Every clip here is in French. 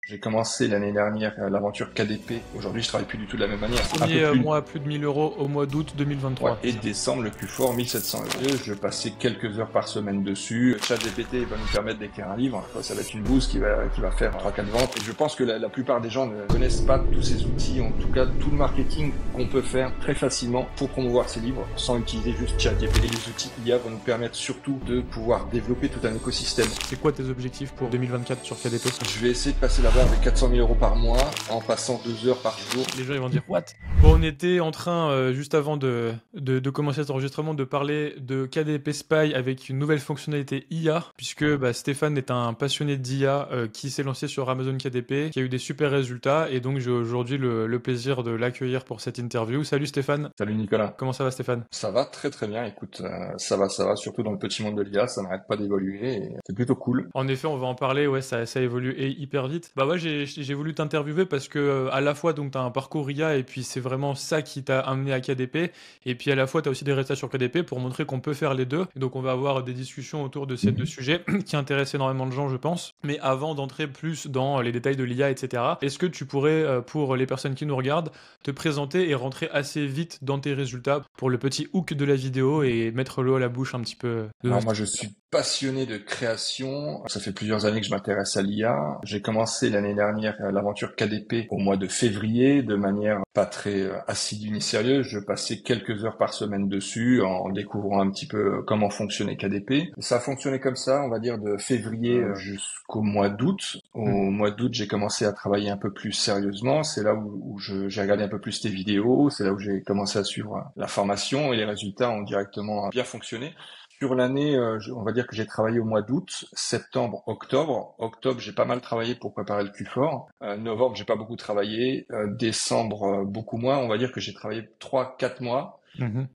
J'ai commencé l'année dernière l'aventure KDP. Aujourd'hui, je travaille plus du tout de la même manière. Premier mois, plus de 1000 euros au mois d'août 2023. Ouais, et décembre, le plus fort, 1700 euros. Je passais quelques heures par semaine dessus. ChatGPT va nous permettre d'écrire un livre. Ça va être une bouse qui va faire 3-4 ventes. Et je pense que la plupart des gens ne connaissent pas tous ces outils, en tout cas tout le marketing qu'on peut faire très facilement pour promouvoir ces livres sans utiliser juste ChatGPT. Les outils IA vont nous permettre surtout de pouvoir développer tout un écosystème. C'est quoi tes objectifs pour 2024 sur KDP? Je vais essayer de passer la barre des 400 000 euros par mois en passant 2 heures par jour. Les gens ils vont dire what? Bon, on était en train juste avant de commencer cet enregistrement de parler de KDP Spy avec une nouvelle fonctionnalité IA, puisque Stéphane est un passionné d'IA qui s'est lancé sur Amazon KDP, qui a eu des super résultats, et donc j'ai aujourd'hui le plaisir de l'accueillir pour cette interview. Salut Stéphane. Salut Nicolas. Comment ça va Stéphane? Ça va très très bien, écoute, ça va, surtout dans le petit monde de l'IA, ça n'arrête pas d'évoluer, et c'est plutôt cool. En effet, on va en parler, ouais, ça évolue hyper vite. Bah ouais, j'ai voulu t'interviewer parce que à la fois donc t'as un parcours IA et puis c'est vraiment ça qui t'a amené à KDP, et puis à la fois t'as aussi des résultats sur KDP pour montrer qu'on peut faire les deux. Et donc on va avoir des discussions autour de ces deux sujets qui intéressent énormément de gens, je pense. Mais avant d'entrer plus dans les détails de l'IA, etc., est-ce que tu pourrais, pour les personnes qui nous regardent, te présenter et rentrer assez vite dans tes résultats pour le petit hook de la vidéo et mettre l'eau à la bouche un petit peu de... Alors moi je suis passionné de création, ça fait plusieurs années que je m'intéresse à l'IA. J'ai commencé l'année dernière l'aventure KDP au mois de février de manière pas très assidue ni sérieuse. Je passais quelques heures par semaine dessus en découvrant un petit peu comment fonctionnait KDP. Ça a fonctionné comme ça, on va dire de février jusqu'au mois d'août. Au mois d'août, j'ai commencé à travailler un peu plus sérieusement. C'est là où j'ai regardé un peu plus tes vidéos. C'est là où j'ai commencé à suivre la formation et les résultats ont directement bien fonctionné. Sur l'année, on va dire que j'ai travaillé au mois d'août, septembre, octobre. Octobre, j'ai pas mal travaillé pour préparer le Q4. Novembre, j'ai pas beaucoup travaillé. Décembre, beaucoup moins. On va dire que j'ai travaillé 3-4 mois.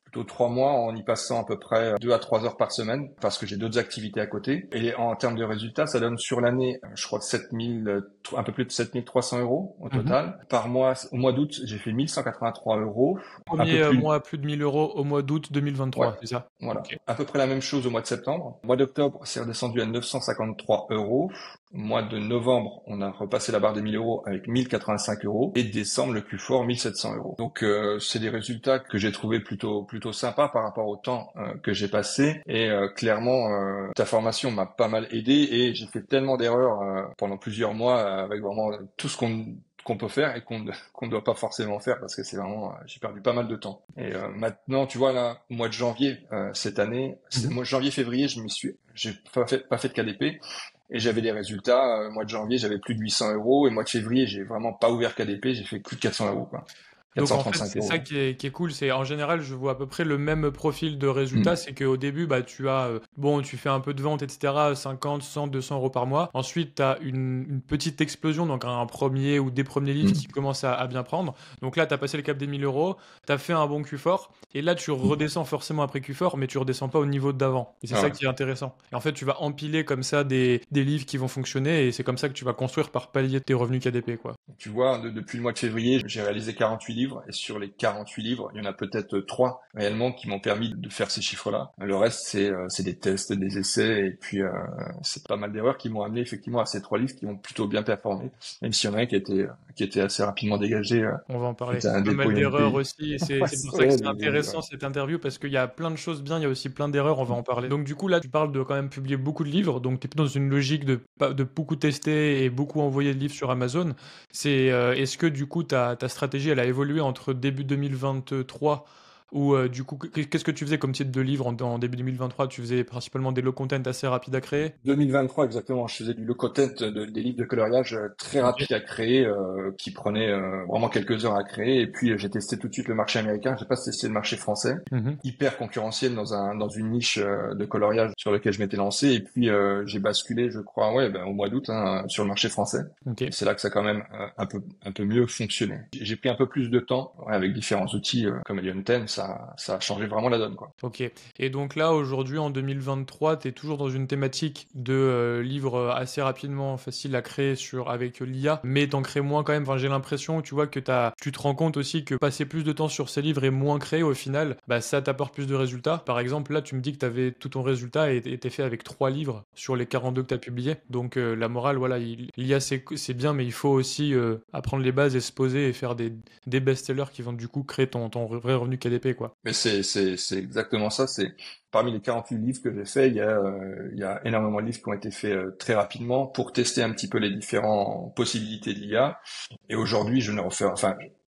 Plutôt 3 mois en y passant à peu près 2 à 3 heures par semaine parce que j'ai d'autres activités à côté. Et en termes de résultats, ça donne sur l'année, je crois, un peu plus de 7300 euros au total. Par mois, au mois d'août, j'ai fait 1183 euros. Premier mois, plus de 1000 euros au mois d'août 2023, ouais, c'est ça? Voilà. Okay. À peu près la même chose au mois de septembre. Au mois d'octobre, c'est redescendu à 953 euros. Au mois de novembre, on a repassé la barre des 1000 euros avec 1085 euros. Et décembre, le plus fort, 1700 euros. Donc, c'est des résultats que j'ai trouvé plutôt sympas par rapport au temps que j'ai passé. Et clairement, ta formation m'a pas mal aidé et j'ai fait tellement d'erreurs pendant plusieurs mois avec vraiment tout ce qu'on peut faire et qu'on ne doit pas forcément faire parce que c'est vraiment j'ai perdu pas mal de temps. Et maintenant, tu vois là, au mois de janvier cette année, moi janvier-février, j'ai pas fait de KDP. Et j'avais des résultats, mois de janvier, j'avais plus de 800 euros, et mois de février, j'ai vraiment pas ouvert KDP, j'ai fait plus de 400 euros, quoi. Donc en fait, c'est ça qui est cool, c'est en général, je vois à peu près le même profil de résultats, c'est qu'au début, tu fais un peu de vente, etc., 50, 100, 200 euros par mois. Ensuite, tu as une petite explosion, donc un premier ou des premiers livres qui commencent à bien prendre. Donc là, tu as passé le cap des 1000 euros, tu as fait un bon Q4, et là, tu redescends forcément après Q4, mais tu redescends pas au niveau d'avant. Et c'est ça qui est intéressant. Et en fait, tu vas empiler comme ça des livres qui vont fonctionner, et c'est comme ça que tu vas construire par palier tes revenus KDP, quoi. Tu vois, depuis le mois de février, j'ai réalisé 48 livres et sur les 48 livres, il y en a peut-être 3 réellement qui m'ont permis de faire ces chiffres-là. Le reste, c'est des tests, des essais et puis c'est pas mal d'erreurs qui m'ont amené effectivement à ces 3 livres qui ont plutôt bien performé, même s'il y en a un qui était assez rapidement dégagé. On va en parler. Pas mal d'erreurs aussi, et c'est pour ça que c'est intéressant cette interview parce qu'il y a plein de choses bien, il y a aussi plein d'erreurs, on va en parler. Donc du coup là, tu parles de quand même publier beaucoup de livres, donc tu es dans une logique de beaucoup tester et beaucoup envoyer de livres sur Amazon. Est-ce que du coup ta stratégie elle a évolué entre début 2023 ou du coup qu'est-ce que tu faisais comme type de livre en début 2023? Tu faisais principalement des low content assez rapides à créer? 2023 exactement, je faisais du low content, des livres de coloriage très rapides à créer qui prenaient vraiment quelques heures à créer et puis j'ai testé tout de suite le marché américain, j'ai pas testé le marché français, hyper concurrentiel dans une niche de coloriage sur lequel je m'étais lancé et puis j'ai basculé je crois au mois d'août sur le marché français. Et c'est là que ça a quand même un peu mieux fonctionné. J'ai pris un peu plus de temps avec différents outils comme Alien 10, ça a changé vraiment la donne, quoi. Ok. Et donc là, aujourd'hui, en 2023, tu es toujours dans une thématique de livres assez rapidement facile à créer avec l'IA, mais t'en crées moins quand même. Enfin, j'ai l'impression, tu vois, que tu te rends compte aussi que passer plus de temps sur ces livres et moins créer, au final, bah, ça t'apporte plus de résultats. Par exemple, là, tu me dis que t'avais tout ton résultat et était fait avec 3 livres sur les 42 que t'as publiés. Donc, la morale, voilà, l'IA, c'est bien, mais il faut aussi apprendre les bases et se poser et faire des best-sellers qui vont du coup créer ton vrai revenu KDP, quoi. Mais c'est exactement ça. C'est parmi les 48 livres que j'ai faits, il y a énormément de livres qui ont été faits très rapidement pour tester un petit peu les différentes possibilités de l'IA. Et aujourd'hui,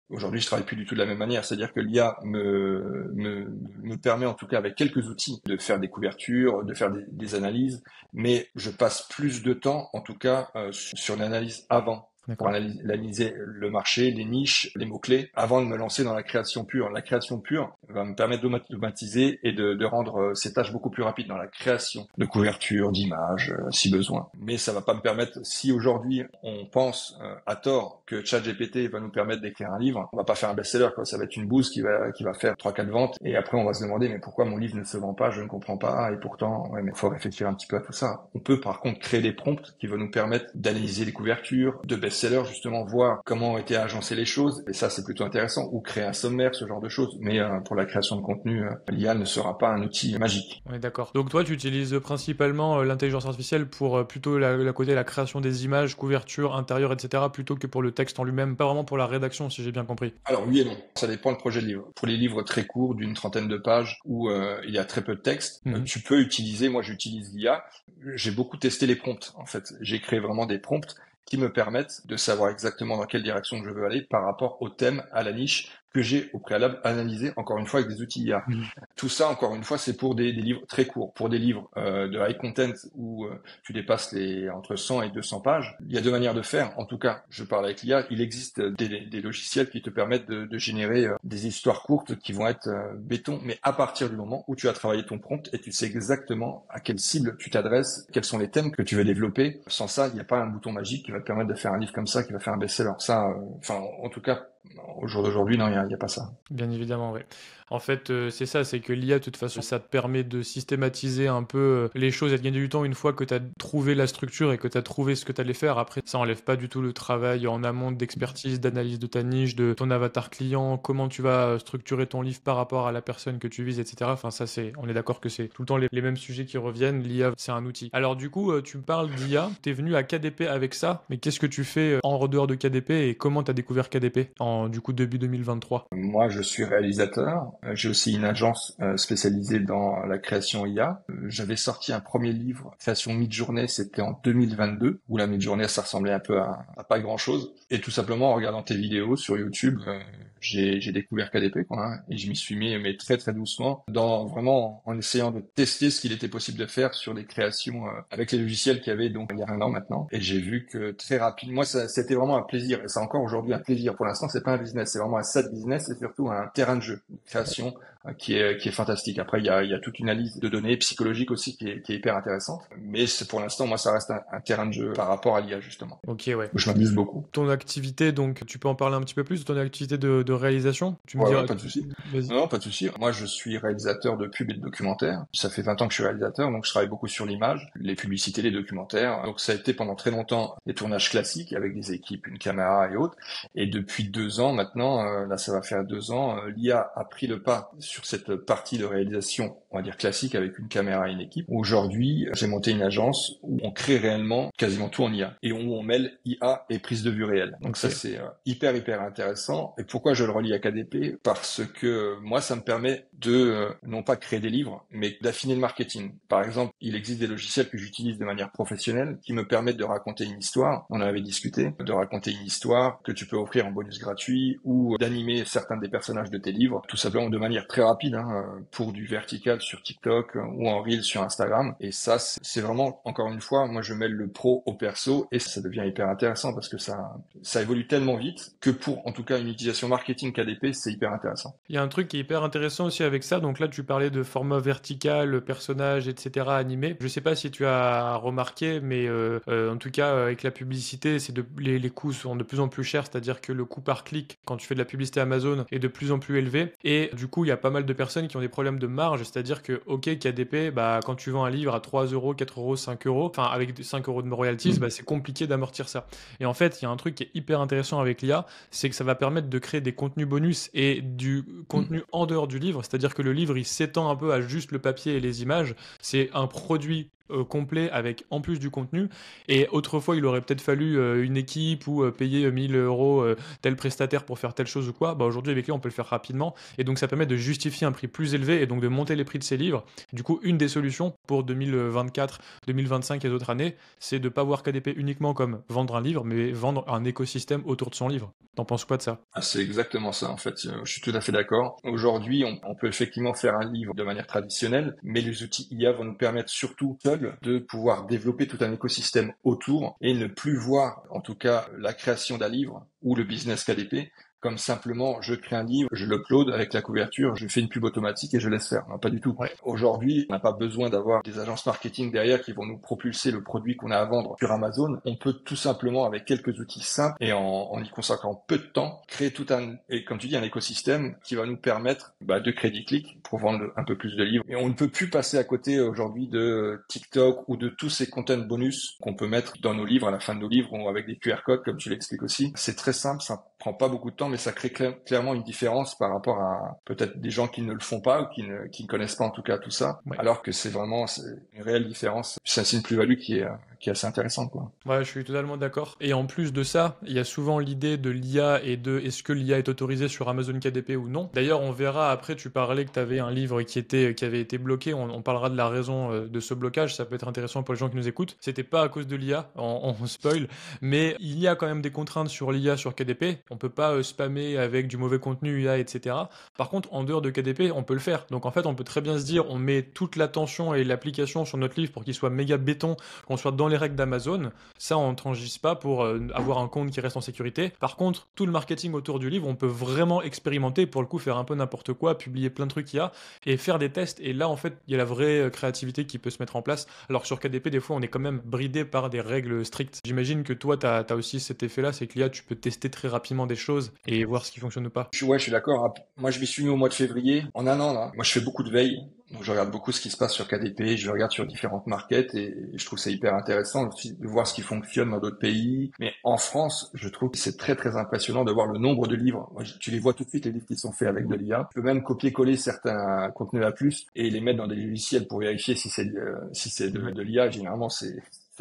aujourd'hui, je travaille plus du tout de la même manière. C'est-à-dire que l'IA me permet, en tout cas, avec quelques outils, de faire des couvertures, de faire des analyses. Mais je passe plus de temps, en tout cas, sur l'analyse avant, pour D'accord. analyser le marché, les niches, les mots-clés, avant de me lancer dans la création pure. La création pure va me permettre d'automatiser et de rendre ces tâches beaucoup plus rapides dans la création de couverture, d'images, si besoin. Mais ça va pas me permettre, si aujourd'hui on pense à tort que ChatGPT va nous permettre d'écrire un livre, on va pas faire un best-seller, quoi. Ça va être une bouse qui va faire 3-4 ventes, et après on va se demander, mais pourquoi mon livre ne se vend pas, je ne comprends pas, et pourtant, ouais, mais faut réfléchir un petit peu à tout ça. On peut par contre créer des prompts qui vont nous permettre d'analyser les couvertures, de best-seller, justement, voir comment ont été agencées les choses, et ça c'est plutôt intéressant, ou créer un sommaire, ce genre de choses. Mais pour la création de contenu, l'IA ne sera pas un outil magique. Ouais, d'accord. Donc toi, tu utilises principalement l'intelligence artificielle pour plutôt la création des images, couverture, intérieur, etc., plutôt que pour le texte en lui-même, pas vraiment pour la rédaction, si j'ai bien compris. Alors oui et non, ça dépend le projet de livre. Pour les livres très courts, d'une trentaine de pages, où il y a très peu de texte, tu peux utiliser, moi j'utilise l'IA, j'ai beaucoup testé les prompts en fait. J'ai créé vraiment des prompts qui me permettent de savoir exactement dans quelle direction je veux aller par rapport au thème, à la niche que j'ai au préalable analysé, encore une fois, avec des outils IA. Tout ça, encore une fois, c'est pour des livres très courts. Pour des livres de high content où tu dépasses les entre 100 et 200 pages, il y a deux manières de faire. En tout cas, je parle avec l'IA, il existe des logiciels qui te permettent de générer des histoires courtes qui vont être béton, mais à partir du moment où tu as travaillé ton prompt et tu sais exactement à quelle cible tu t'adresses, quels sont les thèmes que tu veux développer. Sans ça, il n'y a pas un bouton magique qui va te permettre de faire un livre comme ça, qui va faire un best-seller. Ça, en tout cas, au jour d'aujourd'hui, non, il y a pas ça. Bien évidemment, oui. En fait, c'est ça, c'est que l'IA, de toute façon, ça te permet de systématiser un peu les choses et de gagner du temps une fois que tu as trouvé la structure et que tu as trouvé ce que tu allais faire. Après, ça enlève pas du tout le travail en amont d'expertise, d'analyse de ta niche, de ton avatar client, comment tu vas structurer ton livre par rapport à la personne que tu vises, etc. Enfin, ça, on est d'accord que c'est tout le temps les mêmes sujets qui reviennent. L'IA, c'est un outil. Alors, du coup, tu me parles d'IA, tu es venu à KDP avec ça, mais qu'est-ce que tu fais en dehors de KDP et comment tu as découvert KDP du coup, début 2023? Moi, je suis réalisateur. J'ai aussi une agence spécialisée dans la création IA. J'avais sorti un premier livre, Création Mid-Journée, c'était en 2022, où la mid-journée, ça ressemblait un peu à pas grand-chose. Et tout simplement, en regardant tes vidéos sur YouTube, j'ai découvert KDP, quoi, hein, et je m'y suis mis, mais très très doucement, vraiment en essayant de tester ce qu'il était possible de faire sur des créations avec les logiciels qu'il y avait donc il y a un an maintenant. Et j'ai vu que très rapidement, moi, c'était vraiment un plaisir, et c'est encore aujourd'hui un plaisir. Pour l'instant, c'est pas un business, c'est vraiment un side business et surtout un terrain de jeu, une création qui est fantastique. Après, il y a toute une analyse de données psychologiques aussi qui est hyper intéressante. Mais pour l'instant, moi, ça reste un terrain de jeu par rapport à l'IA, justement. Ok, ouais. Où je m'amuse beaucoup. Ton activité, donc, tu peux en parler un petit peu plus de ton activité de réalisation? Tu me diras. Ouais, pas de souci. Vas-y. Non, pas de souci. Moi, je suis réalisateur de pubs et de documentaires. Ça fait 20 ans que je suis réalisateur, donc je travaille beaucoup sur l'image, les publicités, les documentaires. Donc ça a été pendant très longtemps des tournages classiques avec des équipes, une caméra et autres. Et depuis 2 ans maintenant, là ça va faire 2 ans, l'IA a pris le pas sur cette partie de réalisation, on va dire classique, avec une caméra et une équipe. Aujourd'hui, j'ai monté une agence où on crée réellement quasiment tout en IA et où on mêle IA et prise de vue réelle. Donc Okay. Ça c'est hyper intéressant. Et pourquoi je le relie à KDP? Parce que moi ça me permet de non pas créer des livres, mais d'affiner le marketing. Par exemple, il existe des logiciels que j'utilise de manière professionnelle qui me permettent de raconter une histoire. On en avait discuté, de raconter une histoire que tu peux offrir en bonus gratuit ou d'animer certains des personnages de tes livres, tout simplement de manière très rapide, pour du vertical sur TikTok ou en Reel sur Instagram. Et ça, c'est vraiment, encore une fois, moi je mêle le pro au perso et ça devient hyper intéressant parce que ça évolue tellement vite que pour, en tout cas, une utilisation marketing KDP, c'est hyper intéressant. Il y a un truc qui est hyper intéressant aussi avec ça. Donc là, tu parlais de format vertical, personnage, etc. animé. Je sais pas si tu as remarqué, mais en tout cas, avec la publicité, les coûts sont de plus en plus chers. C'est-à-dire que le coût par clic, quand tu fais de la publicité Amazon, est de plus en plus élevé. Et du coup, il y a pas pas mal de personnes qui ont des problèmes de marge, c'est-à-dire que, ok, KDP, bah, quand tu vends un livre à 3 euros, 4 euros, 5 euros, enfin, avec 5 euros de royalties, bah, c'est compliqué d'amortir ça. Et en fait, il y a un truc qui est hyper intéressant avec l'IA, c'est que ça va permettre de créer des contenus bonus et du contenu en dehors du livre, c'est-à-dire que le livre, il s'étend un peu à juste le papier et les images. C'est un produit complet avec en plus du contenu. Et autrefois, il aurait peut-être fallu une équipe ou payer 1000 euros tel prestataire pour faire telle chose ou quoi. Bah, aujourd'hui, avec lui, on peut le faire rapidement. Et donc, ça permet de justifier un prix plus élevé et donc de monter les prix de ses livres. Du coup, une des solutions pour 2024, 2025 et d'autres années, c'est de ne pas voir KDP uniquement comme vendre un livre, mais vendre un écosystème autour de son livre. T'en penses quoi de ça? Ah, c'est exactement ça, en fait. Je suis tout à fait d'accord. Aujourd'hui, on peut effectivement faire un livre de manière traditionnelle, mais les outils IA vont nous permettre surtout seuls de pouvoir développer tout un écosystème autour et ne plus voir, en tout cas, la création d'un livre ou le business KDP comme simplement je crée un livre, je l'upload avec la couverture, je fais une pub automatique et je laisse faire. Non, pas du tout. Ouais. Aujourd'hui, on n'a pas besoin d'avoir des agences marketing derrière qui vont nous propulser le produit qu'on a à vendre sur Amazon. On peut tout simplement, avec quelques outils simples et en y consacrant peu de temps, créer tout un, et comme tu dis, un écosystème qui va nous permettre de créer des clics pour vendre un peu plus de livres. Et on ne peut plus passer à côté aujourd'hui de TikTok ou de tous ces content bonus qu'on peut mettre dans nos livres, à la fin de nos livres, ou avec des QR codes, comme tu l'expliques aussi. C'est très simple, ça prend pas beaucoup de temps, mais ça crée clairement une différence par rapport à peut-être des gens qui ne le font pas ou qui ne connaissent pas en tout cas tout ça, Ouais. alors que c'est une réelle différence. C'est une plus-value qui est assez intéressante, quoi. Ouais, je suis totalement d'accord. Et en plus de ça, il y a souvent l'idée de l'IA et de est-ce que l'IA est autorisée sur Amazon KDP ou non. D'ailleurs, on verra après, tu parlais que tu avais un livre qui avait été bloqué. On parlera de la raison de ce blocage. Ça peut être intéressant pour les gens qui nous écoutent. C'était pas à cause de l'IA, on spoil, mais il y a quand même des contraintes sur l'IA sur KDP. On peut pas spammer avec du mauvais contenu IA, etc. Par contre, en dehors de KDP, on peut le faire. Donc en fait, on peut très bien se dire, on met toute l'attention et l'application sur notre livre pour qu'il soit méga béton, qu'on soit dans les règles d'Amazon. Ça, on ne transige pas pour avoir un compte qui reste en sécurité. Par contre, tout le marketing autour du livre, on peut vraiment expérimenter, pour le coup, faire un peu n'importe quoi, publier plein de trucs IA et faire des tests. Et là, en fait, il y a la vraie créativité qui peut se mettre en place. Alors que sur KDP, des fois, on est quand même bridé par des règles strictes. J'imagine que toi, tu as aussi cet effet-là, c'est que l'IA, tu peux tester très rapidement des choses et voir ce qui fonctionne ou pas. Je suis d'accord. Moi, je m'y suis mis au mois de février. En un an, là, moi, je fais beaucoup de veille. Donc, je regarde beaucoup ce qui se passe sur KDP, je regarde sur différentes markets et je trouve ça hyper intéressant aussi de voir ce qui fonctionne dans d'autres pays. Mais en France, je trouve que c'est très, très impressionnant de voir le nombre de livres. Moi, tu les vois tout de suite, les livres qui sont faits avec de l'IA. Tu peux même copier-coller certains contenus à plus et les mettre dans des logiciels pour vérifier si c'est de l'IA. Généralement, ça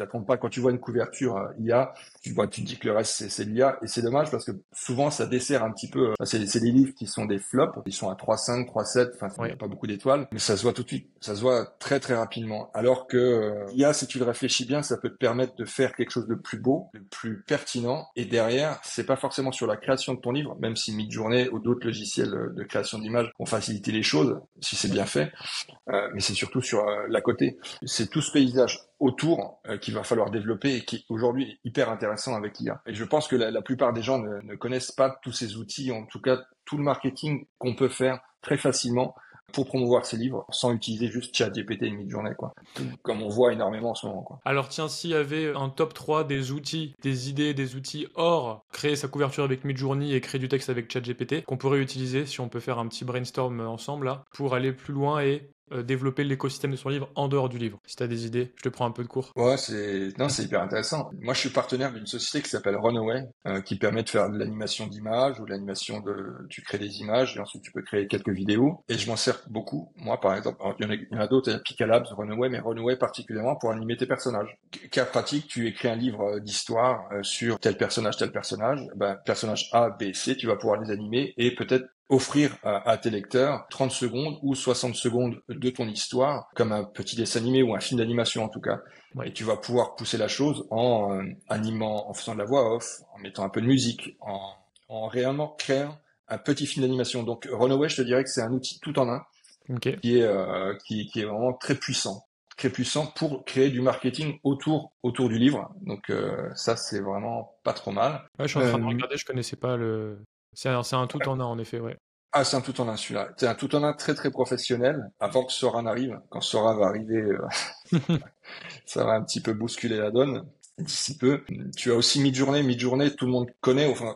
compte pas. Quand tu vois une couverture IA, tu te dis que le reste c'est l'IA et c'est dommage parce que souvent ça dessert un petit peu. C'est des livres qui sont des flops, ils sont à 3,5, 3,7, enfin il n'y a pas beaucoup d'étoiles, mais ça se voit tout de suite, ça se voit très très rapidement. Alors que l'IA, si tu le réfléchis bien, ça peut te permettre de faire quelque chose de plus beau, de plus pertinent. Et derrière, c'est pas forcément sur la création de ton livre, même si Midjourney ou d'autres logiciels de création d'images vont faciliter les choses si c'est bien fait, mais c'est surtout sur l'à côté. C'est tout ce paysage autour qu'il va falloir développer et qui aujourd'hui est hyper intéressant avec l'IA. Et je pense que la plupart des gens ne connaissent pas tous ces outils, en tout cas tout le marketing qu'on peut faire très facilement pour promouvoir ses livres sans utiliser juste ChatGPT et Midjourney, quoi. Comme on voit énormément en ce moment, quoi. Alors tiens, s'il y avait un top 3 des outils, des idées, des outils hors créer sa couverture avec Midjourney et créer du texte avec ChatGPT qu'on pourrait utiliser si on peut faire un petit brainstorm ensemble là pour aller plus loin et développer l'écosystème de son livre en dehors du livre. Si t'as des idées, je te prends un peu de cours. Ouais, c'est hyper intéressant. Moi, je suis partenaire d'une société qui s'appelle Runaway, qui permet de faire de l'animation d'images ou de l'animation tu crées des images et ensuite tu peux créer quelques vidéos. Et je m'en sers beaucoup. Moi, par exemple, alors, il y en a d'autres, il y a Picalabs, Runaway, mais Runaway particulièrement pour animer tes personnages. Cas pratique, tu écris un livre d'histoire sur tel personnage, personnage A, B, C, tu vas pouvoir les animer et peut-être offrir à tes lecteurs 30 secondes ou 60 secondes de ton histoire, comme un petit dessin animé ou un film d'animation en tout cas. Ouais. Et tu vas pouvoir pousser la chose en animant, en faisant de la voix off, en mettant un peu de musique, en réellement créant un petit film d'animation. Donc Runaway, je te dirais que c'est un outil tout en un qui est vraiment très puissant pour créer du marketing autour du livre. Donc ça, c'est vraiment pas trop mal. Ouais, je suis en train de regarder, je connaissais pas le... C'est un tout en un, en effet, ouais. Ah, c'est un tout en un celui-là. C'est un tout en un très très professionnel. Avant que Sora n'arrive, quand Sora va arriver, ça va un petit peu bousculer la donne. d'ici peu. Tu as aussi Midjourney. Midjourney, tout le monde connaît, enfin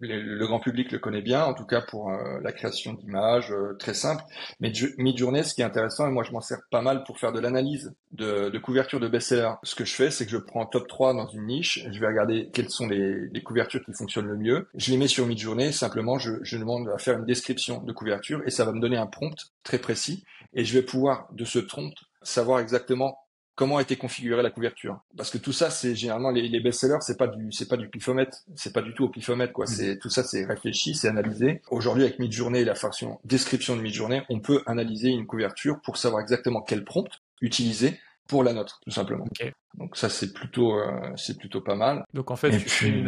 le grand public le connaît bien, en tout cas pour la création d'images, très simple. Mais Midjourney, ce qui est intéressant, et moi je m'en sers pas mal pour faire de l'analyse de couverture de best-seller. Ce que je fais, c'est que je prends top 3 dans une niche, je vais regarder quelles sont les couvertures qui fonctionnent le mieux, je les mets sur Midjourney, simplement je demande à faire une description de couverture et ça va me donner un prompt très précis et je vais pouvoir de ce prompt savoir exactement comment a été configurée la couverture. Parce que tout ça, c'est généralement les best-sellers, c'est pas du pifomètre, c'est pas du tout au pifomètre, quoi. C'est tout ça, c'est réfléchi, c'est analysé. Aujourd'hui, avec Midjourney et la version description de Midjourney, on peut analyser une couverture pour savoir exactement quel prompt utiliser pour la nôtre, tout simplement. Ok. Donc ça, c'est plutôt pas mal. Donc en fait, Et tu fais puis,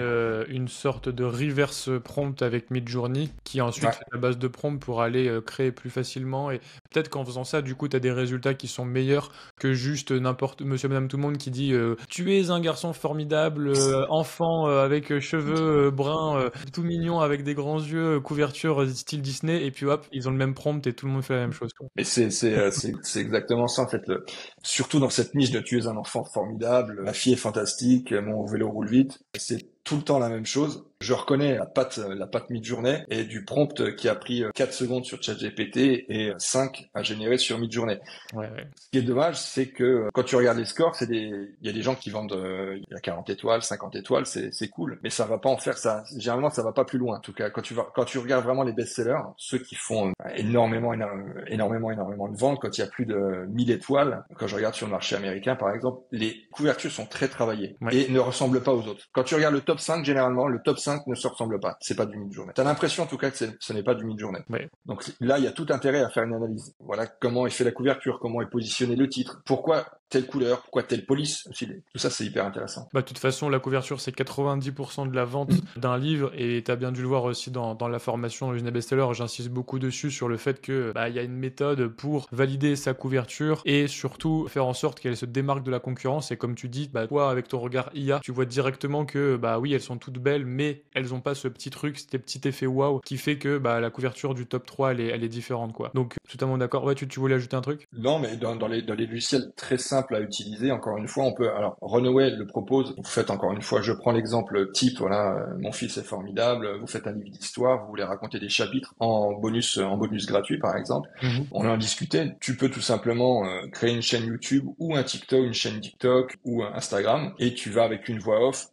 une sorte de reverse prompt avec Midjourney qui ensuite ouais. fait la base de prompt pour aller créer plus facilement. Et peut-être qu'en faisant ça, du coup, tu as des résultats qui sont meilleurs que juste n'importe monsieur, madame, tout le monde qui dit tu es un garçon formidable, enfant avec cheveux bruns, tout mignon avec des grands yeux, couverture style Disney. Et puis hop, ils ont le même prompt et tout le monde fait la même chose, quoi. Mais c'est exactement ça en fait. Surtout dans cette niche de tu es un enfant formidable, ma fille est fantastique, mon vélo roule vite. C'est tout le temps la même chose. Je reconnais la patte Midjourney et du prompt qui a pris 4 secondes sur ChatGPT et 5 à générer sur Midjourney. Ouais, ouais. Ce qui est dommage, c'est que quand tu regardes les scores, il y a des gens qui vendent, il y a 40 étoiles, 50 étoiles, c'est cool, mais ça va pas en faire ça. Généralement, ça va pas plus loin. En tout cas, quand tu regardes vraiment les best-sellers, ceux qui font énormément de ventes, quand il y a plus de 1000 étoiles, quand je regarde sur le marché américain, par exemple, les couvertures sont très travaillées Ouais. et ne ressemblent pas aux autres. Quand tu regardes le top 5, généralement, le top 5 ne se ressemble pas. C'est pas du Midjourney. T'as l'impression, en tout cas, que ce n'est pas du Midjourney. Ouais. Donc là, il y a tout intérêt à faire une analyse. Voilà comment est fait la couverture, comment est positionné le titre, pourquoi telle couleur, pourquoi telle police aussi. Tout ça, c'est hyper intéressant. Bah, de toute façon, la couverture, c'est 90% de la vente d'un livre, et tu as bien dû le voir aussi dans la formation Original Bestseller. J'insiste beaucoup dessus sur le fait que il y a une méthode pour valider sa couverture et surtout faire en sorte qu'elle se démarque de la concurrence. Et comme tu dis, toi, avec ton regard IA, tu vois directement que oui, elles sont toutes belles, mais elles ont pas ce petit truc, ce petit effet waouh qui fait que la couverture du top 3, elle est différente, quoi. Donc, totalement d'accord. Ouais, tu voulais ajouter un truc? Non, mais dans les logiciels très simples à utiliser, encore une fois, on peut. Alors, Runway le propose. Vous faites encore une fois, je prends l'exemple type. Voilà, mon fils est formidable. Vous faites un livre d'histoire, vous voulez raconter des chapitres en bonus gratuit, par exemple. On en discutait. Tu peux tout simplement créer une chaîne YouTube ou un TikTok, une chaîne TikTok ou un Instagram, et tu vas avec une voix off,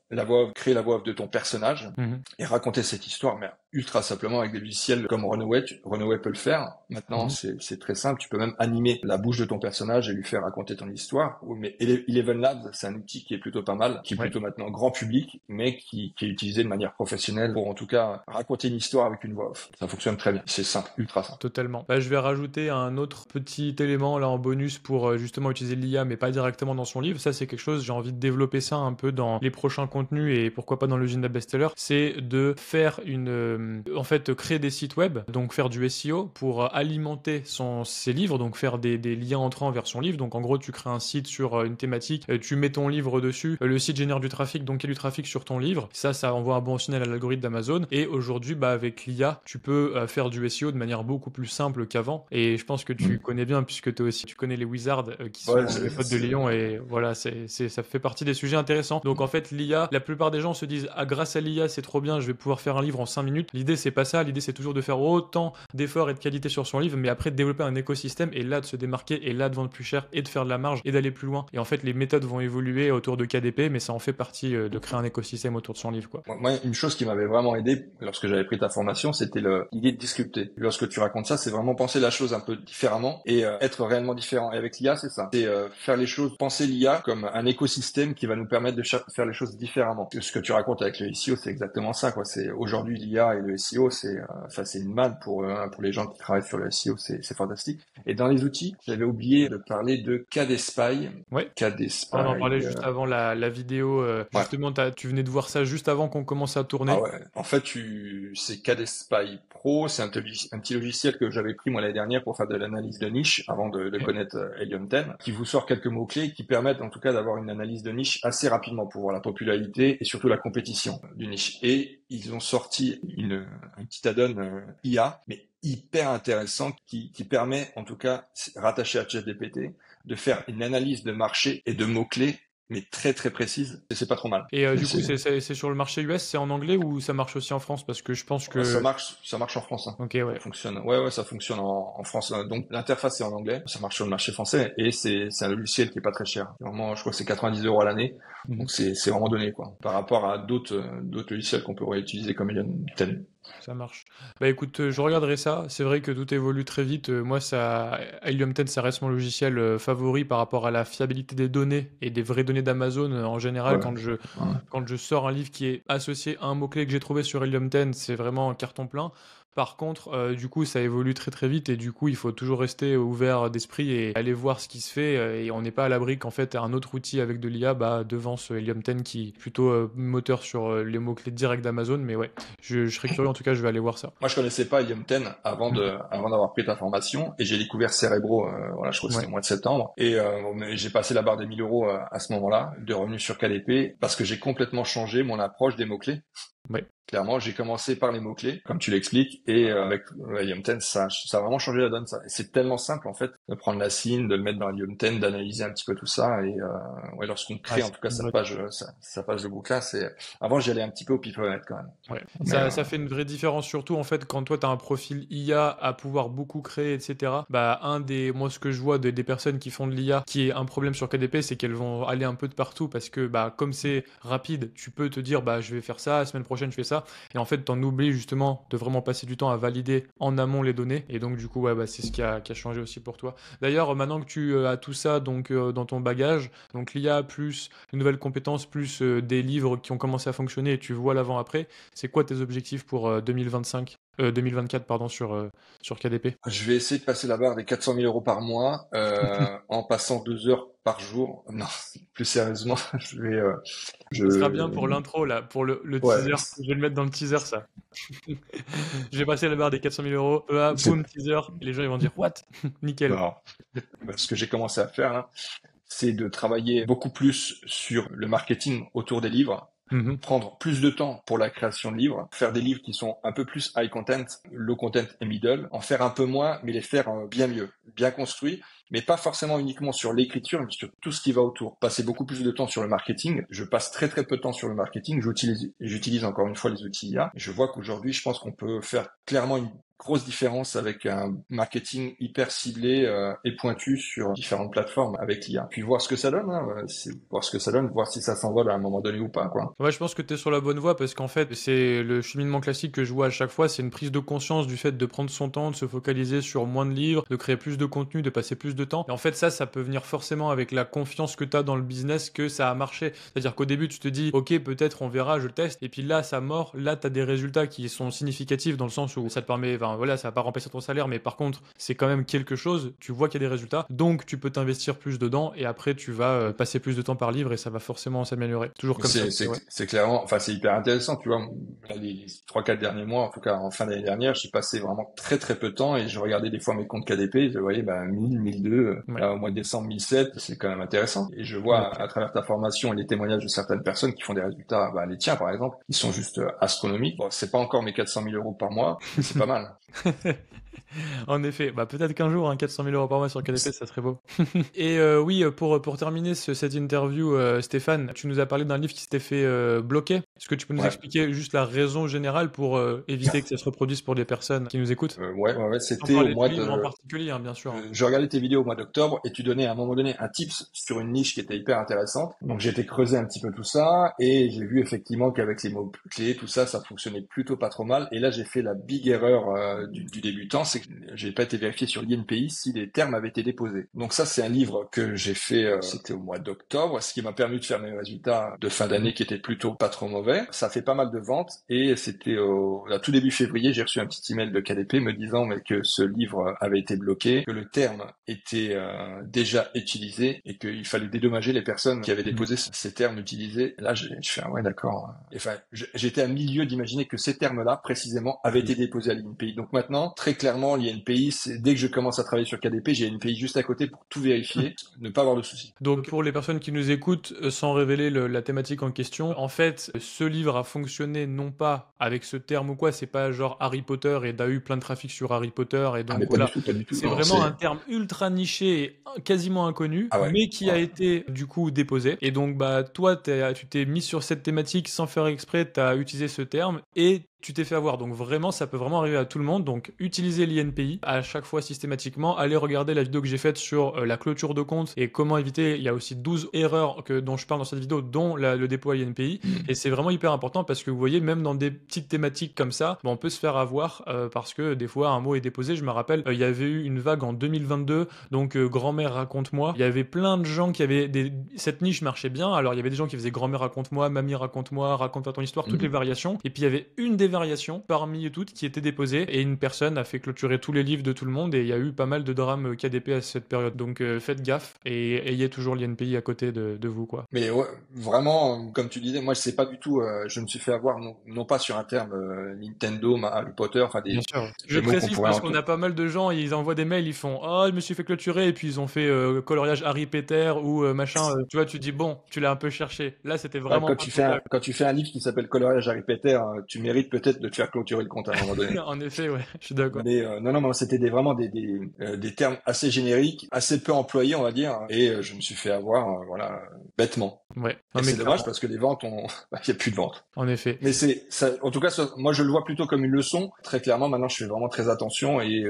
créer la voix off de ton personnage et raconter cette histoire, mais ultra simplement avec des logiciels comme Runway. Runway peut le faire. Maintenant, c'est très simple. Tu peux même animer la bouche de ton personnage et lui faire raconter ton histoire. Mais Eleven Labs, c'est un outil qui est plutôt pas mal, qui est plutôt maintenant grand public, mais qui est utilisé de manière professionnelle pour en tout cas raconter une histoire avec une voix off. Ça fonctionne très bien. C'est simple, ultra simple. Totalement. Je vais rajouter un autre petit élément là en bonus pour justement utiliser l'IA, mais pas directement dans son livre. Ça, c'est quelque chose, j'ai envie de développer ça un peu dans les prochains contenus et pourquoi pas dans l'usine best-seller. C'est de faire en fait, créer des sites web, donc faire du SEO pour alimenter ses livres, donc faire des liens entrants vers son livre. Donc en gros, tu crées un site sur une thématique, tu mets ton livre dessus, le site génère du trafic, donc il y a du trafic sur ton livre. Ça envoie un bon signal à l'algorithme d'Amazon. Et aujourd'hui, avec l'IA, tu peux faire du SEO de manière beaucoup plus simple qu'avant. Et je pense que tu connais bien, puisque tu connais les wizards qui sont les potes de Lyon. Et voilà, ça fait partie des sujets intéressants. Donc en fait, l'IA, la plupart des gens se disent grâce à l'IA, c'est trop bien, je vais pouvoir faire un livre en 5 minutes. L'idée, c'est pas ça. L'idée, c'est toujours de faire autant d'efforts et de qualité sur son livre, mais après de développer un écosystème et là de se démarquer et là de vendre plus cher et de faire de la marge et d'aller plus loin. Et en fait, les méthodes vont évoluer autour de KDP, mais ça en fait partie de créer un écosystème autour de son livre, quoi. Moi, une chose qui m'avait vraiment aidé lorsque j'avais pris ta formation, c'était l'idée de disrupter. Lorsque tu racontes ça, c'est vraiment penser la chose un peu différemment et être réellement différent. Et avec l'IA, c'est ça. C'est faire les choses, penser l'IA comme un écosystème qui va nous permettre de faire les choses différemment. Ce que tu racontes avec le SEO, c'est exactement ça, quoi. C'est aujourd'hui l'IA et le SEO, c'est une manne pour les gens qui travaillent sur le SEO, c'est fantastique. Et dans les outils, j'avais oublié de parler de KDSpy. Ouais. KDSpy. On en parlait juste avant la vidéo. Justement, tu venais de voir ça juste avant qu'on commence à tourner. Ah ouais. En fait, c'est KDSpy Pro. C'est un petit logiciel que j'avais pris moi l'année dernière pour faire de l'analyse de niche avant de connaître Helium 10, qui vous sort quelques mots-clés qui permettent en tout cas d'avoir une analyse de niche assez rapidement pour voir la popularité et surtout la compétition du niche. Et ils ont sorti un petit add-on IA, mais hyper intéressant qui permet en tout cas rattaché à ChatGPT de faire une analyse de marché et de mots-clés mais très très précises, et c'est pas trop mal. Et du coup, c'est sur le marché US, c'est en anglais ou ça marche aussi en France? Parce que je pense que... Ça marche en France. Hein. Ok, ouais. Ça fonctionne. Ouais, ça fonctionne en France. Donc l'interface est en anglais. Ça marche sur le marché français et c'est un logiciel qui est pas très cher. Vraiment, je crois que c'est 90 € à l'année. Donc c'est vraiment donné quoi. Par rapport à d'autres logiciels qu'on pourrait utiliser comme Helium 10. Ça marche. Bah écoute, je regarderai ça. C'est vrai que tout évolue très vite. Moi, Helium 10, ça reste mon logiciel favori par rapport à la fiabilité des données et des vraies données d'Amazon. En général, Ouais. quand je sors un livre qui est associé à un mot-clé que j'ai trouvé sur Helium 10, c'est vraiment un carton plein. Par contre, du coup, ça évolue très très vite et du coup, il faut toujours rester ouvert d'esprit et aller voir ce qui se fait. Et on n'est pas à l'abri qu'en fait, un autre outil avec de l'IA devance Helium 10 qui est plutôt moteur sur les mots-clés directs d'Amazon. Mais ouais, je serais curieux, en tout cas, je vais aller voir ça. Moi, je connaissais pas Helium 10 avant d'avoir pris ta formation et j'ai découvert Cerebro, voilà, je crois que c'était au mois de septembre et j'ai passé la barre des 1 000 € à ce moment-là de revenus sur KDP parce que j'ai complètement changé mon approche des mots-clés. Ouais. Clairement, j'ai commencé par les mots-clés, comme tu l'expliques, et avec Helium 10, ça a vraiment changé la donne. Ça. Et c'est tellement simple, en fait, de prendre la SIN, de le mettre dans Helium 10, d'analyser un petit peu tout ça. Et ouais, lorsqu'on crée, en tout cas, sa page de bouquin, avant, j'y allais un petit peu au pipomètre quand même. Ouais. Ça fait une vraie différence, surtout, en fait, quand toi, tu as un profil IA à pouvoir beaucoup créer, etc. Moi, ce que je vois des personnes qui font de l'IA, qui est un problème sur KDP, c'est qu'elles vont aller un peu de partout parce que, comme c'est rapide, tu peux te dire, je vais faire ça, la semaine prochaine, je fais ça. Et en fait, t'en oublies justement de vraiment passer du temps à valider en amont les données. Et donc, du coup, c'est ce qui a changé aussi pour toi. D'ailleurs, maintenant que tu as tout ça donc, dans ton bagage, donc l'IA plus de nouvelles compétences, plus des livres qui ont commencé à fonctionner et tu vois l'avant-après, c'est quoi tes objectifs pour 2024 pardon, sur KDP? Je vais essayer de passer la barre des 400 000 € par mois en passant 2 heures par jour. Non, plus sérieusement, Ce sera bien pour l'intro, là, pour le teaser. Je vais le mettre dans le teaser, ça. Je vais passer la barre des 400 000 €. Boom, teaser. Et les gens, ils vont dire, what? Nickel. Non. Ce que j'ai commencé à faire, là, c'est de travailler beaucoup plus sur le marketing autour des livres. Prendre plus de temps pour la création de livres, faire des livres qui sont un peu plus high content, low content et middle, en faire un peu moins, mais les faire bien mieux, bien construits, mais pas forcément uniquement sur l'écriture, mais sur tout ce qui va autour. Passer beaucoup plus de temps sur le marketing. Je passe très très peu de temps sur le marketing. J'utilise encore une fois les outils IA. Je vois qu'aujourd'hui, je pense qu'on peut faire clairement une grosse différence avec un marketing hyper ciblé et pointu sur différentes plateformes avec l'IA. Puis voir ce que ça donne, voir si ça s'envole à un moment donné ou pas, quoi. Ouais, je pense que tu es sur la bonne voie parce qu'en fait, c'est le cheminement classique que je vois à chaque fois, c'est une prise de conscience du fait de prendre son temps, de se focaliser sur moins de livres, de créer plus de contenu, de passer plus de temps. Et en fait, ça peut venir forcément avec la confiance que tu as dans le business que ça a marché. C'est-à-dire qu'au début, tu te dis, ok, peut-être on verra, je teste. Et puis là, ça mord. Là, tu as des résultats qui sont significatifs dans le sens où ça te permet, ça va pas remplacer ton salaire, mais par contre, c'est quand même quelque chose. Tu vois qu'il y a des résultats. Donc, tu peux t'investir plus dedans et après, tu vas passer plus de temps par livre et ça va forcément s'améliorer. Toujours comme ça. C'est clairement, enfin, c'est hyper intéressant, tu vois. Les 3-4 derniers mois, en tout cas, en fin d'année dernière, j'ai passé vraiment très, très peu de temps et je regardais des fois mes comptes KDP, je voyais, 1000, 1002, là, au mois de décembre, 1007, c'est quand même intéressant. Et je vois à travers ta formation et les témoignages de certaines personnes qui font des résultats, les tiens, par exemple, qui sont juste astronomiques. Bon, c'est pas encore mes 400 000 € par mois, mais c'est pas mal. En effet, peut-être qu'un jour, 400 000 € par mois sur KDP, ça serait beau. Et oui, pour terminer cette interview, Stéphane, tu nous as parlé d'un livre qui s'était fait bloquer. Est-ce que tu peux nous expliquer juste la raison générale pour éviter que ça se reproduise pour des personnes qui nous écoutent? Ouais, c'était au mois de... en particulier, bien sûr. Je regardais tes vidéos au mois d'octobre et tu donnais à un moment donné un tips sur une niche qui était hyper intéressante. Donc j'ai été creuser un petit peu tout ça et j'ai vu effectivement qu'avec les mots-clés, tout ça, ça fonctionnait plutôt pas trop mal. Et là, j'ai fait la big erreur du débutant, c'est que j'ai pas été vérifié sur l'INPI si les termes avaient été déposés. Donc ça, c'est un livre que j'ai fait, c'était au mois d'octobre, ce qui m'a permis de faire mes résultats de fin d'année qui étaient plutôt pas trop mauvais. Ça fait pas mal de ventes et c'était à tout début février, j'ai reçu un petit email de KDP me disant que ce livre avait été bloqué, que le terme était déjà utilisé et qu'il fallait dédommager les personnes qui avaient déposé ces termes utilisés. Là, je fais ouais, d'accord. Enfin, j'étais à milieu d'imaginer que ces termes-là précisément avaient été déposés à l'INPI. Donc maintenant, très clairement, l'INPI, c'est dès que je commence à travailler sur KDP, j'ai l'INPI juste à côté pour tout vérifier, ne pas avoir de soucis. Donc pour les personnes qui nous écoutent, sans révéler la thématique en question, en fait, ce livre a fonctionné non pas avec ce terme ou quoi, c'est pas genre Harry Potter et t'as eu plein de trafic sur Harry Potter et donc mais voilà. pas du tout. C'est Non, vraiment un terme ultra niché et quasiment inconnu, Ah ouais. mais qui a été du coup déposé. Et donc bah toi, tu t'es mis sur cette thématique sans faire exprès, t'as utilisé ce terme et tu t'es fait avoir. Donc vraiment, ça peut vraiment arriver à tout le monde. Donc utilisez l'INPI à chaque fois systématiquement. Allez regarder la vidéo que j'ai faite sur la clôture de compte et comment éviter. Il y a aussi 12 erreurs dont je parle dans cette vidéo, dont le dépôt à l'INPI. Et c'est vraiment hyper important parce que vous voyez, même dans des petites thématiques comme ça, on peut se faire avoir parce que des fois un mot est déposé. Je me rappelle, il y avait eu une vague en 2022, donc grand-mère raconte-moi. Il y avait plein de gens qui avaient cette niche marchait bien. Alors il y avait des gens qui faisaient grand-mère raconte-moi, mamie raconte-moi, raconte-toi ton histoire, toutes les variations. Et puis il y avait une des variations parmi toutes qui était déposée et une personne a fait clôturer tous les livres de tout le monde et il y a eu pas mal de drames KDP à cette période. Donc faites gaffe et ayez toujours l'INPI à côté de vous quoi. Mais ouais, vraiment, comme tu disais, moi je sais pas du tout, je me suis fait avoir non pas sur un terme Nintendo, Harry Potter, enfin Bien sûr. Je précise parce qu'on a pas mal de gens, ils envoient des mails, ils font je me suis fait clôturer et puis ils ont fait coloriage Harry Potter ou machin. Tu vois, tu dis bon, tu l'as un peu cherché. Là, c'était vraiment. Quand tu fais un livre qui s'appelle coloriage Harry Potter, tu mérites peut-être de te faire clôturer le compte à un moment donné. En effet, ouais, je suis d'accord. Mais non, c'était vraiment des termes assez génériques, assez peu employés, on va dire, et je me suis fait avoir, voilà, bêtement. Ouais. Et c'est dommage parce que les ventes il y a plus de ventes. En effet. Mais c'est ça, en tout cas, moi je le vois plutôt comme une leçon. Très clairement, maintenant je fais vraiment très attention et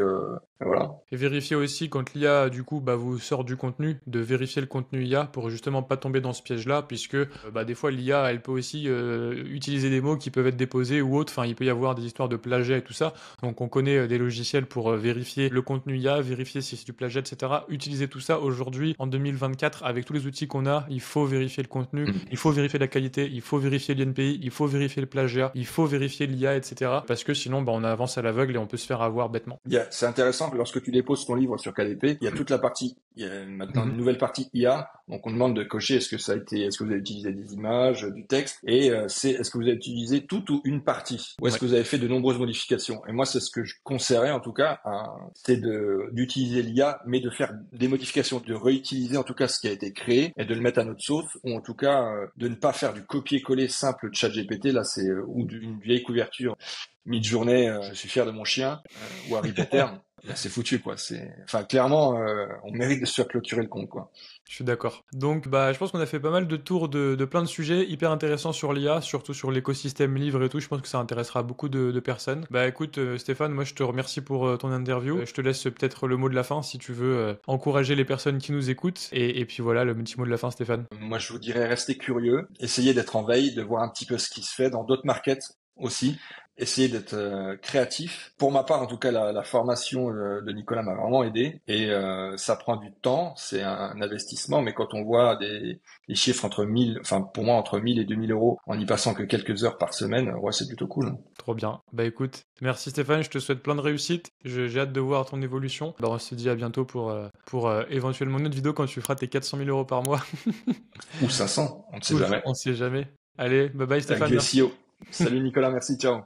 voilà. Et vérifier aussi quand l'IA du coup vous sort du contenu, de vérifier le contenu IA pour justement pas tomber dans ce piège-là, puisque des fois l'IA elle peut aussi utiliser des mots qui peuvent être déposés ou autres. Enfin, il peut y avoir des histoires de plagiat et tout ça. Donc on connaît des logiciels pour vérifier le contenu IA, vérifier si c'est du plagiat, etc. Utiliser tout ça aujourd'hui en 2024 avec tous les outils qu'on a. Il faut vérifier le contenu, il faut vérifier la qualité, il faut vérifier l'INPI, il faut vérifier le plagiat, il faut vérifier l'IA, etc. Parce que sinon on avance à l'aveugle et on peut se faire avoir bêtement. C'est intéressant que lorsque tu déposes ton livre sur KDP, il y a toute la partie, il y a maintenant une nouvelle partie IA, donc on demande de cocher est-ce que vous avez utilisé des images, du texte, et est-ce que vous avez utilisé toute ou une partie, ou est-ce que vous avez fait de nombreuses modifications. Et moi c'est ce que je conseillerais en tout cas, c'est d'utiliser l'IA, mais de faire des modifications, de réutiliser en tout cas ce qui a été créé et de le mettre à notre sauce, ou en tout cas de ne pas faire du copier-coller simple de ChatGPT, là c'est ou d'une vieille couverture mid-journée, je suis fier de mon chien, ou Harry Potter. Là, c'est foutu, quoi. Clairement, on mérite de se faire clôturer le compte, quoi. Je suis d'accord. Donc, je pense qu'on a fait pas mal de tours de plein de sujets hyper intéressants sur l'IA, surtout sur l'écosystème livre et tout. Je pense que ça intéressera beaucoup de personnes. Écoute, Stéphane, moi, je te remercie pour ton interview. Je te laisse peut-être le mot de la fin si tu veux encourager les personnes qui nous écoutent. Et puis voilà, le petit mot de la fin, Stéphane. Moi, je vous dirais, restez curieux. Essayez d'être en veille, de voir un petit peu ce qui se fait dans d'autres markets aussi. Essayer d'être créatif. Pour ma part, en tout cas, la formation de Nicolas m'a vraiment aidé et ça prend du temps, c'est un investissement, mais quand on voit des chiffres entre 1000, enfin pour moi entre 1000 et 2000 euros en y passant que quelques heures par semaine, ouais, c'est plutôt cool. Trop bien. Écoute, merci Stéphane, je te souhaite plein de réussite. J'ai hâte de voir ton évolution. On se dit à bientôt pour éventuellement une autre vidéo quand tu feras tes 400 000 euros par mois. Ou 500, on ne sait jamais. On ne sait jamais. Allez, bye bye Stéphane. Avec les CEO. Salut Nicolas, merci, ciao.